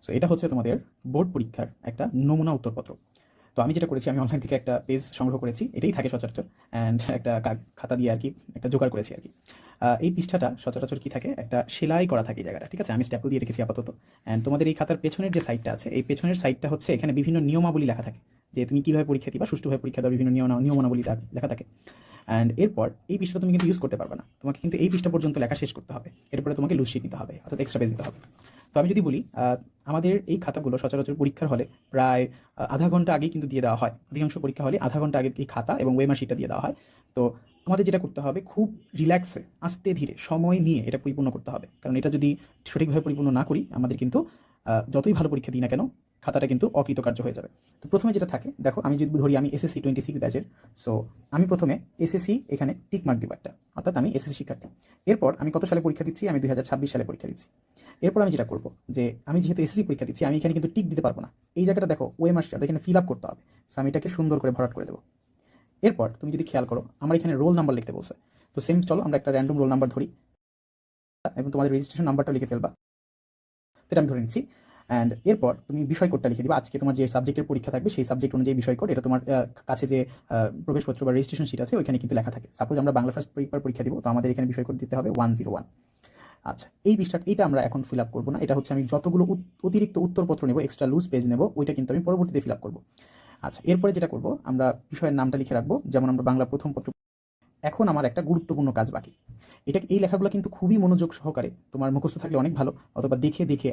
So এটা হচ্ছে তোমাদের বোর্ড পরীক্ষার একটা নমুনা উত্তরপত্র। তো আমি যেটা করেছি, আমি অনলাইন থেকে একটা পেজ সংগ্রহ করেছি, এটাই থাকে সচরাচর, অ্যান্ড একটা খাতা দিয়ে আর কি একটা জোগাড় করেছি আর কি। এই পৃষ্ঠাটা সচরাচর কি থাকে, একটা সেলাই করা থাকে এই জায়গাটা, ঠিক আছে? আমি স্ট্যাপল দিয়ে রেখেছি আপাতত। অ্যান্ড তোমাদের এই খাতার পেছনের যে সাইডটা আছে, এই পেছনের সাইডটা হচ্ছে এখানে বিভিন্ন নিয়মাবলী লেখা থাকে, যে তুমি কীভাবে পরীক্ষা দিবা, সুষ্ঠুভাবে পরীক্ষা দেওয়া বিভিন্ন নিয়মাবলী লেখা থাকে। অ্যান্ড এরপর এই পৃষ্ঠাটা তুমি কিন্তু ইউজ করতে পারবে না, তোমাকে কিন্তু এই পৃষ্ঠা পর্যন্ত লেখা শেষ করতে হবে, এরপরে তোমাকে লুজ শিট নিতে হবে, অর্থাৎ এক্সট্রা পেজ দিতে হবে। তো আমি যদি বলি, আমাদের এই খাতাগুলো সচরাচর পরীক্ষার হলে প্রায় আধা ঘন্টা আগেই কিন্তু দিয়ে দেওয়া হয়। অধিকাংশ পরীক্ষা হলে আধা ঘন্টা আগে এই খাতা এবং ওয়েমার শিটটা দিয়ে দেওয়া হয়। তো আমাদের যেটা করতে হবে, খুব রিল্যাক্সে আস্তে ধীরে সময় নিয়ে এটা পরিপূর্ণ করতে হবে, কারণ এটা যদি সঠিকভাবে পরিপূর্ণ না করি, আমাদের কিন্তু যতই ভালো পরীক্ষা দিই না কেন, খাতাটা কিন্তু অকৃতকার্য হয়ে যাবে। তো প্রথমে যেটা থাকে, দেখো আমি যদি ধরি আমি এসএসসি 26 ব্যাচের, সো আমি প্রথমে এসএসসি এখানে টিক মার্ক দিব একটা, অর্থাৎ আমি এসএসসি শিক্ষার্থী। এরপর আমি কত সালে পরীক্ষা দিচ্ছি, আমি 2026 সালে পরীক্ষা দিচ্ছি। এরপর আমি যেটা করবো, যে আমি যেহেতু এসএসসি পরীক্ষা দিচ্ছি, আমি এখানে কিন্তু টিক দিতে পারবো না, এই জায়গাটা দেখো ওএমআর শিট, এখানে ফিল আপ করতে হবে। সো আমি এটাকে সুন্দর করে ভরাট করে দেবো। এরপর তুমি যদি খেয়াল করো, আমার এখানে রোল নাম্বার লিখতে বলছে। তো সেম, চলো আমরা একটা র্যান্ডম রোল নাম্বার ধরি এবং তোমাদের রেজিস্ট্রেশন নাম্বারটা লিখে ফেলবা। সেটা আমি ধরে নিচ্ছি। অ্যান্ড এরপর তুমি বিষয় কোডটা লিখে দিবা, আজকে তোমার যে সাবজেক্টের পরীক্ষা থাকবে সেই সাবজেক্ট অনুযায়ী বিষয় কোড, এটা তোমার কাছে যে প্রবেশপত্র বা রেজিস্ট্রেশন শিট আছে ওইখানে কিন্তু লেখা থাকে। সাপোজ আমরা বাংলা ফার্স্ট পেপার পরীক্ষা দিব, তো আমাদের এখানে বিষয় কোড দিতে হবে 101। আচ্ছা, এই পৃষ্ঠাটা এটা আমরা এখন ফিল আপ করবো না, এটা হচ্ছে আমি যতগুলো অতিরিক্ত উত্তরপত্র নেব, এক্সট্রা লুজ পেজ নেব, ওইটা কিন্তু আমি পরবর্তীতে ফিল আপ করবো। আচ্ছা, এরপরে যেটা করবো, আমরা বিষয়ের নামটা লিখে রাখবো, যেমন আমরা বাংলা প্রথম পত্র। এখন আমার একটা গুরুত্বপূর্ণ কাজ বাকি। এই লেখাগুলো কিন্তু খুবই মনোযোগ সহকারে, তোমার মুখস্থ থাকলে অনেক ভালো, অথবা দেখে দেখে